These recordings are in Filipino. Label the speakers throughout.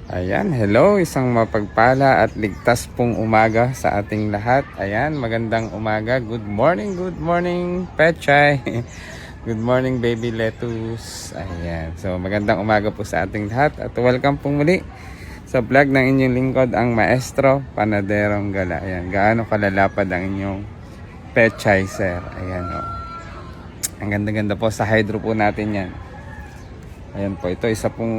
Speaker 1: Ayan, hello, isang mapagpala at ligtas pong umaga sa ating lahat. Ayan, magandang umaga. Good morning, Pechay. Good morning, baby lettuce. Ayan, so magandang umaga po sa ating lahat. At welcome pong muli sa vlog ng inyong lingkod, ang Maestro Panaderong Gala. Ayan, gaano kalalapad ang inyong Pechay, sir. Ayan, oh. Ang ganda-ganda po sa hydro po natin yan. Ayan po, ito isa pong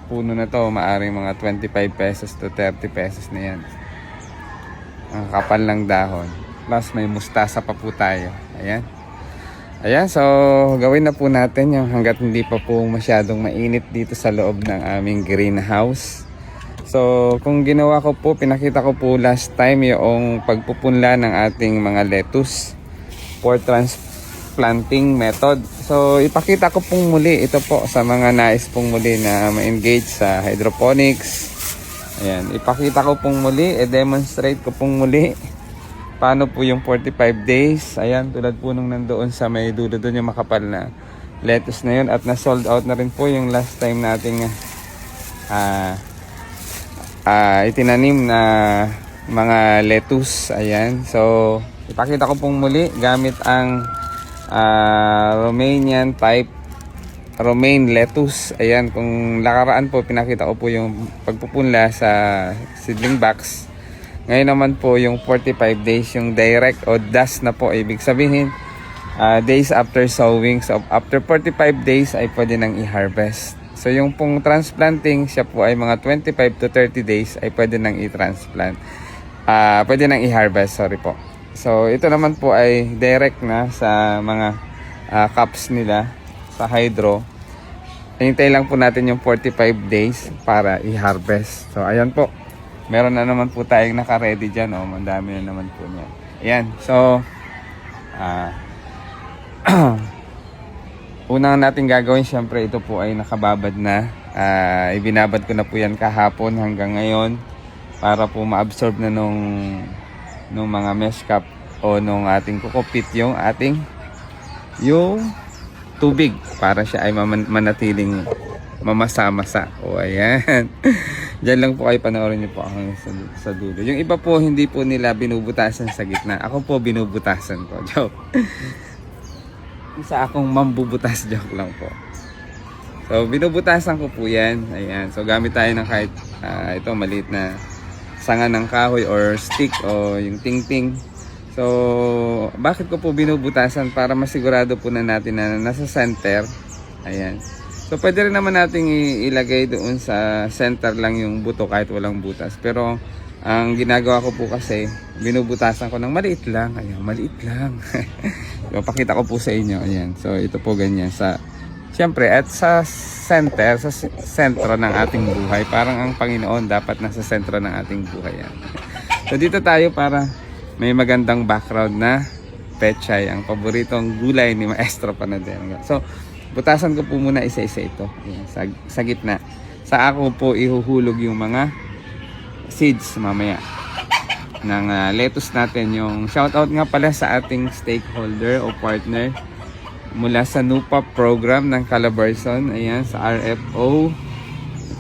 Speaker 1: puno na to, maaring mga 25 pesos to 30 pesos na yan. Ang kapal ng dahon. Plus may mustasa pa po tayo. Ayan. Ayan, so gawin na po natin yung hanggat hindi pa po masyadong mainit dito sa loob ng aming greenhouse. So kung ginawa ko po, pinakita ko po last time yung pagpupunla ng ating mga lettuce for transplanting method. So ipakita ko pong muli ito po sa mga nais pong muli na ma-engage sa hydroponics. Ayan, ipakita ko pong muli, i-demonstrate ko pong muli paano po yung 45 days. Ayan, tulad po nung nandoon sa may dulo doon yung makapal na lettuce na yun, at na-sold out na rin po yung last time nating itinanim na mga lettuce. Ayan, so ipakita ko pong muli gamit ang Romanian type romaine lettuce. Ayan, kung nakaraan po pinakita ko po yung pagpupunla sa seedling box. Ngayon naman po yung 45 days, yung direct o dust na po, ibig sabihin days after sowing. So after 45 days ay pwede nang i-harvest. So yung pong transplanting, siya po ay mga 25 to 30 days ay pwede nang i-transplant, pwede nang i-harvest, sorry po. So ito naman po ay direct na sa mga cups nila sa hydro. Hintay lang po natin yung 45 days para i-harvest. So ayan po, meron na naman po tayong naka-ready dyan. Oh, mandami na naman po niya. Ayan, so unang natin gagawin, syempre ito po ay nakababad na. Ibinabad ko na po yan kahapon hanggang ngayon para po ma-absorb na nung mga mesh cap o nung ating kukupit yung tubig para siya ay manatiling mamasa-masa. O ayan. Diyan lang po kayo, panoorin niyo po ako sa dulo. Yung iba po hindi po nila binubutasan sa gitna. Ako po binubutasan ko. Joke. Isa akong mambubutas, joke lang po. So binubutasan ko po yan. Ayan. So gamit tayo ng kahit ito maliit na sanga ng kahoy or stick o yung ting-ting. So bakit ko po binubutasan? Para masigurado po na natin na nasa center. Ayan. So pwede rin naman nating ilagay doon sa center lang yung buto kahit walang butas. Pero ang ginagawa ko po kasi, binubutasan ko ng maliit lang. Ayan, maliit lang. So, pakita ko po sa inyo. Ayan. So ito po ganyan sa, siyempre at sa center, sa sentro ng ating buhay. Parang ang Panginoon dapat nasa sentro ng ating buhay. Yan. So dito tayo para may magandang background na pechay, ang paboritong gulay ni Maestro Panadero. So butasan ko po muna isa-isa ito. Ayan, sa gitna. Sa ako po ihuhulog yung mga seeds mamaya ng lettuce natin. Yung shoutout nga pala sa ating stakeholder o partner mula sa NUPA program ng Calabarzon. Ayan, sa RFO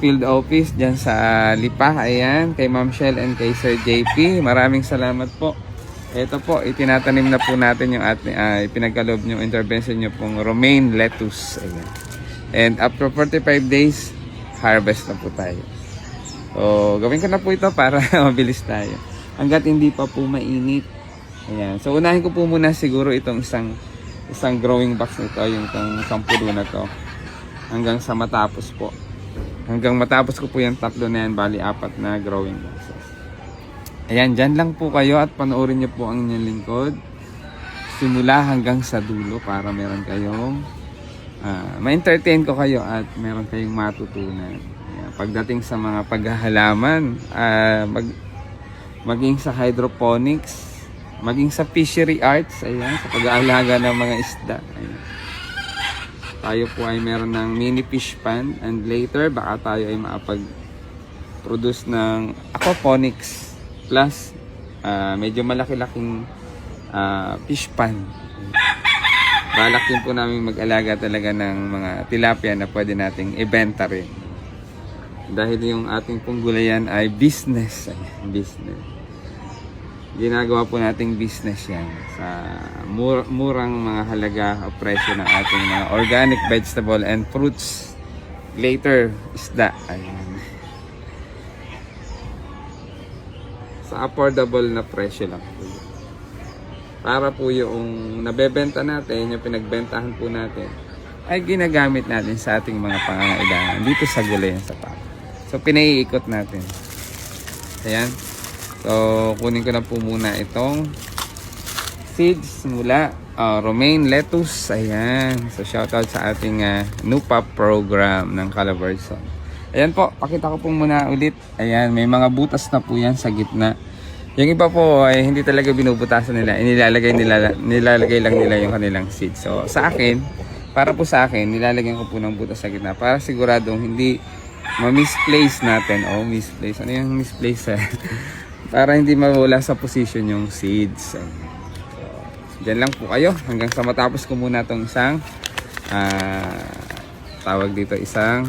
Speaker 1: field office dyan sa Lipa. Ayan, kay Ma'am Shell and kay Sir JP, maraming salamat po. Ito po, itinatanim na po natin yung ating ipinagkaloob yung intervention nyo pong romaine lettuce. Ayan. And after 45 days, harvest na po tayo. So gawin ko na po ito para mabilis tayo hanggat hindi pa po mainit. Ayan. So unahin ko po muna siguro itong isang growing box nito, yung itong puno na to, hanggang sa matapos po. Hanggang matapos ko po yung tatlo na yan, bali 4 na growing boxes. Ayan, dyan lang po kayo at panoorin nyo po ang inyong lingkod simula hanggang sa dulo para meron kayong ma-entertain ko kayo at meron kayong matutunan. Ayan, pagdating sa mga paghahalaman, maging sa hydroponics, maging sa fishery arts, ayan, sa pag-aalaga ng mga isda. Ayan. Tayo po ay meron ng mini fish pond, and later baka tayo ay makapag-produce ng aquaponics plus medyo malaki-laking fish pond. Balak din po namin mag-alaga talaga ng mga tilapia na pwede nating ibenta rin. Dahil yung ating pong gulayan ay business. Ayan, business. Ginagawa po nating business yan sa murang mga halaga o presyo ng ating mga organic vegetable and fruits. Later, isda. Ayan. Sa affordable na presyo lang po. Para po yung nabebenta natin, yung pinagbentahan po natin, ay ginagamit natin sa ating mga pangangailangan dito sa gulayan sa Paco. So, pinaiikot natin. Ayan. So, kunin ko na po muna itong seeds mula romaine lettuce. Ayan. So, shoutout sa ating NUPAP program ng Calabarzon. Ayan po, pakita ko po muna ulit. Ayan, may mga butas na po yan sa gitna. Yung iba po ay hindi talaga binubutasan nila. Nilalagay lang nila yung kanilang seeds. So, sa akin, para po sa akin, nilalagyan ko po ng butas sa gitna para siguradong hindi ma-misplace natin. Oh, misplace. Ano yung misplace? Para hindi mawala sa position yung seeds. So, dyan lang po kayo. Hanggang sa matapos ko muna itong isang tawag dito, isang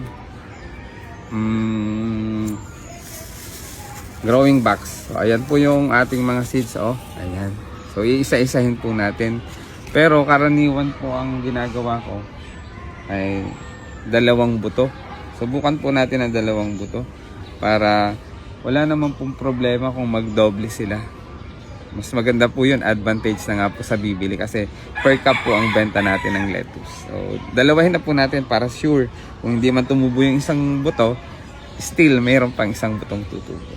Speaker 1: growing box. So, ayan po yung ating mga seeds. Oh, ayan. So, iisa-isahin po natin. Pero karaniwan po ang ginagawa ko ay 2 buto. Subukan po natin ang 2 buto para wala naman pong problema kung magdoble sila. Mas maganda po yun, advantage na nga po sa bibili kasi per cup po ang benta natin ng lettuce. So, dalawahin na po natin para sure kung hindi man tumubo yung isang buto, still mayroon pang isang butong tutubo.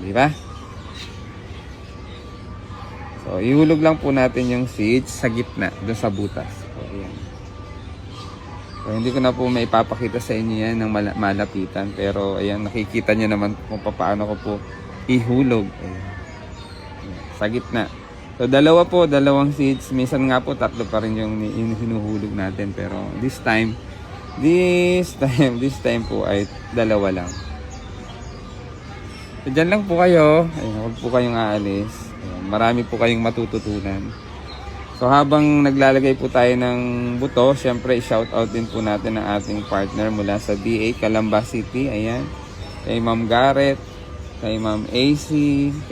Speaker 1: Di ba? So, ihulog lang po natin yung seeds sa gitna, doon sa butas. So, ayan. So, hindi ko na po maipapakita sa inyo yan ng malapitan. Pero, ayan, nakikita nyo naman kung paano ko po ihulog. Ayan. Sa gitna. So, 2 po, 2 seeds. Minsan nga po, 3 pa rin yung hinuhulog natin. Pero, this time po ay 2 lang. So, dyan lang po kayo. Ayan, huwag po kayong aalis. Ayan, marami po kayong matututunan. So, habang naglalagay po tayo ng buto, syempre, shoutout din po natin ang ating partner mula sa DA Calamba City. Ayan. Kay Ma'am Garrett, kay Ma'am AC,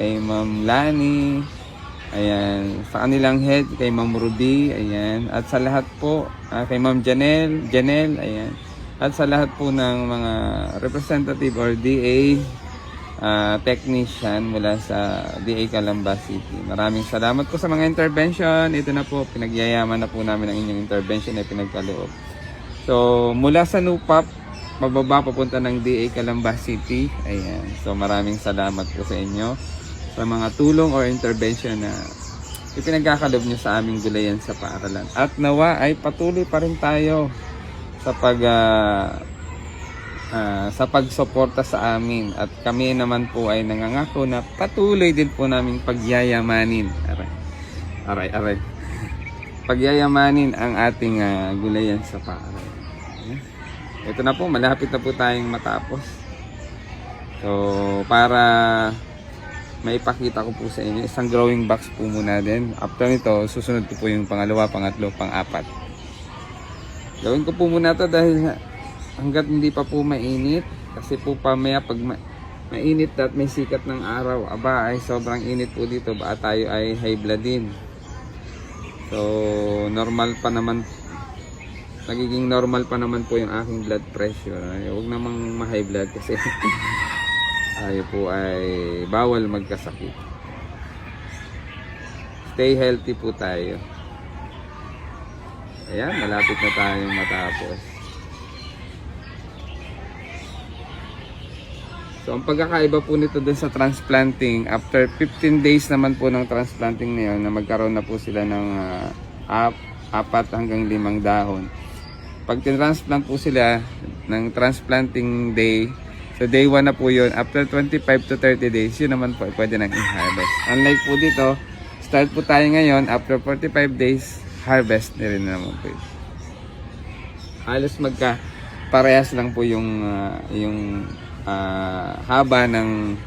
Speaker 1: kay Ma'am Lani. Ayan. Sa kanilang head, kay Ma'am Ruby. Ayan. At sa lahat po, kay Ma'am Janelle. Ayan. At sa lahat po ng mga representative or DA technician mula sa DA Calamba City. Maraming salamat po sa mga intervention. Ito na po, pinagyayaman na po namin ang inyong intervention na pinagkaloob. So, mula sa NUPAP, pababa papunta ng DA Calamba City. Ayan. So, maraming salamat po sa inyo sa mga tulong or intervention na ipinagkakaloob nyo sa aming gulayan sa paaralan. At nawa ay patuloy pa rin tayo sa pagsuporta sa amin, at kami naman po ay nangangako na patuloy din po naming pagyayamanin pagyayamanin ang ating gulayan sa paaralan. Ito na po, malapit na po tayong matapos. So, para maipakita ko po sa inyo, isang growing box po muna din. After nito, susunod ko po yung pangalawa, pangatlo, pang-apat. Gawin ko po muna to dahil hanggat hindi pa po mainit, kasi po pamaya pag mainit at may sikat ng araw, aba ay sobrang init po dito, baka tayo ay high blood din. So normal pa naman, nagiging normal pa naman po yung aking blood pressure. Huwag namang ma-high blood kasi tayo po ay bawal magkasakit. Stay healthy po tayo. Ayan, malapit na tayong matapos. So, ang pagkakaiba po nito dun sa transplanting, after 15 days naman po ng transplanting na yun, na magkaroon na po sila ng 4 hanggang 5 dahon. Pag transplant po sila ng transplanting day, so day 1 na po yun, after 25 to 30 days, yun naman po, pwede nang i-harvest. Unlike po dito, start po tayo ngayon, after 45 days, harvest na rin naman po yun. Halos parehas lang po yung haba ng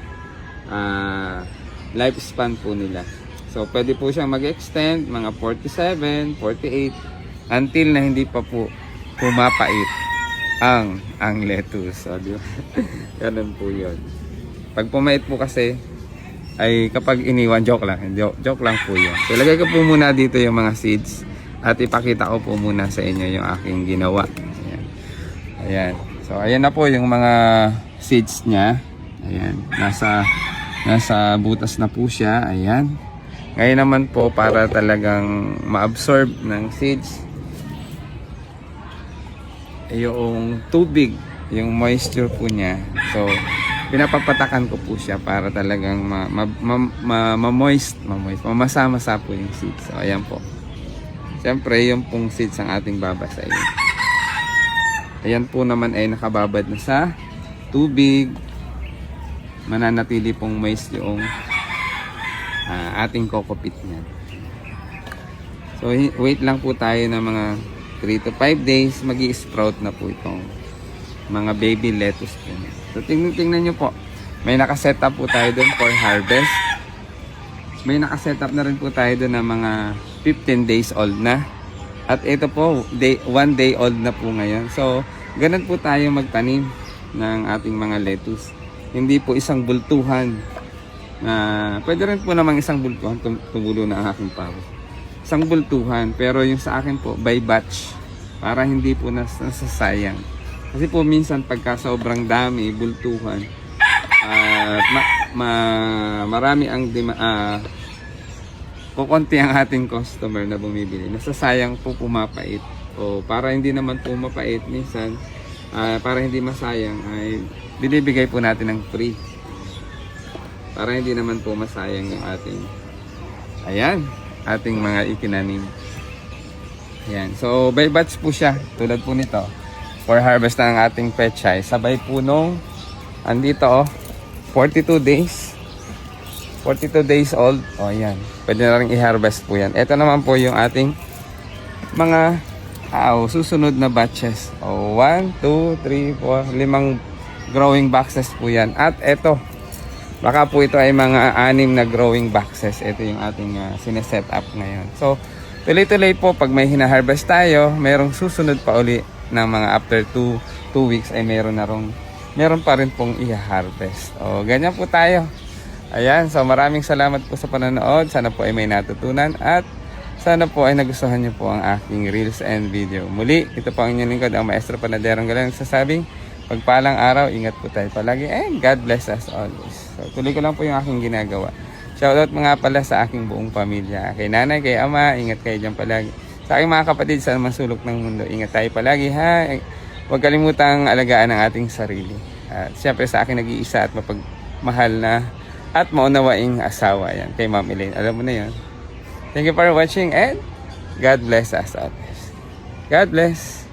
Speaker 1: lifespan po nila. So pwede po siyang mag-extend mga 47, 48 until na hindi pa po pumapait ang lettuce. So, di ba? Ganun po yun. Pag pumait po kasi, ay kapag iniwan, joke lang lang po yun. So, ilagay ko po muna dito yung mga seeds at ipakita ko po muna sa inyo yung aking ginawa. Ayan. Ayan. So, ayan na po yung mga seeds niya. Ayan. Nasa butas na po siya. Ayan. Ngayon naman po, para talagang ma-absorb ng seeds yung tubig, yung moisture po niya. So, pinapapatakan ko po siya para talagang mamasa-masa po yung seeds. So, ayan po. Siyempre, yung pong seeds ang ating babasahin. Ayan po naman ay nakababad na sa tubig. Mananatili pong moist yung ating coco peat niya. So, wait lang po tayo ng mga 3 to 5 days, magi-sprout na po itong mga baby lettuce po. So, tingnan nyo po. May nakasetup po tayo dun for harvest. May nakasetup na rin po tayo dun ng mga 15 days old na. At ito po, 1 day old na po ngayon. So, ganun po tayo magtanim ng ating mga lettuce. Hindi po isang bultuhan. Pwede rin po namang isang bultuhan, tumulo na ang aking paro. Isang bultuhan, pero yung sa akin po, by batch. Para hindi po nasasayang. Kasi po minsan pagka sobrang dami, bultuhan, marami ang kukunti ang ating customer na bumibili. Nasasayang po pumapait. O para hindi naman po mapait minsan, para hindi masayang ay binibigay po natin ng free. Para hindi naman po masayang yung ating mga ikinanim. Ayan. So by batch po siya, tulad po nito. For harvest ng ating pechay, sabay po nung andito 42 days. 42 days old. O ayan. Pwede na rin i-harvest po yan. Ito naman po yung ating mga susunod na batches. O 1, 2, 3, 4, 5 growing boxes po yan. At ito, baka po ito ay mga 6 na growing boxes. Ito yung ating sineset up ngayon. So, tuloy-tuloy po pag may hina-harvest tayo, merong susunod pa uli ng mga after 2 weeks ay meron pa rin pong i-harvest. O, ganyan po tayo. Ayan, so maraming salamat po sa panonood. Sana po ay may natutunan at sana po ay nagustuhan niyo po ang aking reels and video. Muli, ito po ang inyong lingkod, ang Maestro Panadero Galang nagsasabing, pagpalang araw, ingat po tayo palagi and God bless us always. So, tuloy ko lang po yung aking ginagawa. Shoutout mga pala sa aking buong pamilya. Kay nanay, kay ama, ingat kayo dyan palagi. Sa aking mga kapatid sa masulok ng mundo, ingat tayo palagi ha. Huwag kalimutang alagaan ang ating sarili. At siyempre sa akin nag-iisa at mapagmahal na at maunawaing asawa. Yan, kay Ma'am Elaine. Alam mo na yun. Thank you for watching and God bless us always. God bless.